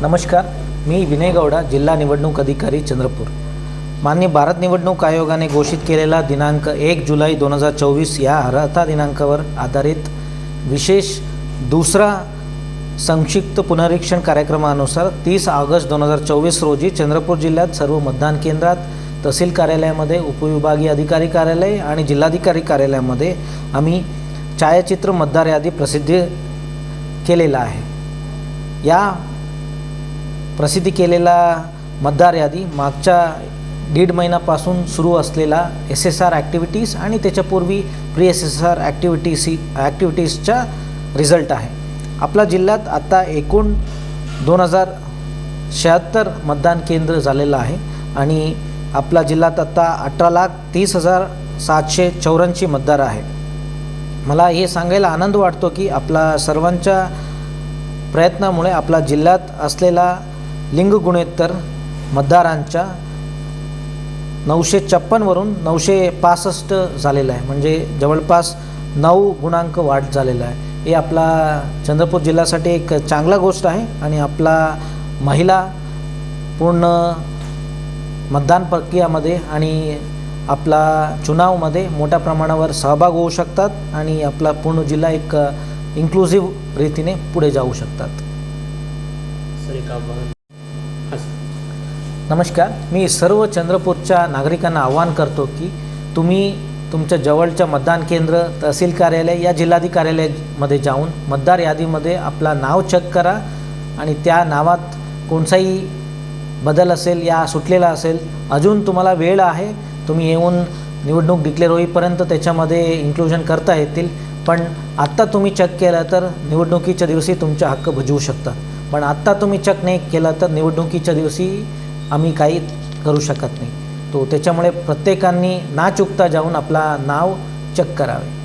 नमस्कार, मी विनय गौडा, जिल्हा निवडणूक अधिकारी चंद्रपूर। माननीय भारत निवडणूक आयोगाने घोषित केलेला दिनांक 1 जुलै 2024 या अर्हता दिनांकावर आधारित विशेष दुसरा संक्षिप्त पुनरीक्षण कार्यक्रमानुसार 30 ऑगस्ट 2024 रोजी चंद्रपूर जिल्ह्यात सर्व मतदान केंद्रात, तहसील कार्यालयामध्ये, उपविभागीय अधिकारी कार्यालय आणि जिल्हाधिकारी कार्यालयामध्ये आम्ही छायाचित्र मतदार यादी प्रसिद्ध केलेला आहे। या प्रसिद्धी केलेला मतदार यादी मागच्या 1.5 महिन्यापासून सुरू असलेला SSR ॲक्टिव्हिटीज आणि त्याच्यापूर्वी प्री SSR ॲक्टिव्हिटीजचा रिझल्ट आहे। आपल्या जिल्ह्यात आता एकूण 2076 मतदान केंद्र झालेलं आहे आणि आपल्या जिल्ह्यात आता 18,30,784 मतदार आहे। मला हे सांगायला आनंद वाटतो की आपला सर्वांच्या प्रयत्नामुळे आपल्या जिल्ह्यात असलेला लिंग गुणोत्तर मतदारांच्या 956 वरून 965 झालेला आहे, म्हणजे जवळपास 9 गुणांक वाढ झालेला आहे। हे आपला चंद्रपूर जिल्ह्यासाठी एक चांगला गोष्ट आहे आणि आपला महिला पूर्ण मतदान प्रक्रियामध्ये आणि आपला चुनावमध्ये मोठ्या प्रमाणावर सहभाग होऊ शकतात आणि आपला पूर्ण जिल्हा एक इन्क्लुसिव्ह रीतीने पुढे जाऊ शकतात। नमस्कार, मी सर्व चंद्रपूरच्या नागरिकांना आवाहन करतो की तुम्ही तुमच्या जवळच्या मतदान केंद्र, तहसील कार्यालय या जिल्हाधिकारी कार्यालयामध्ये जाऊन मतदार यादीमध्ये आपला नाव चेक करा आणि त्या नावात कोणताही बदल असेल या सुटलेला असेल, अजून तुम्हाला वेळ आहे, तुम्ही येऊन निवडणूक डिक्लेअर होईपर्यंत त्याच्यामध्ये इन्क्लुजन करता येतील। पण आत्ता तुम्ही चेक केलं तर निवडणुकीच्या दिवशी तुमचा हक्क बजावू शकतात, पण आत्ता तुम्ही चेक नाही केला तर निवडणुकीच्या दिवशी आम्ही काही करू शकत नाही। तो त्याच्यामुळे प्रत्येकाने ना चुकता जाऊन आपला नाव चेक करावे।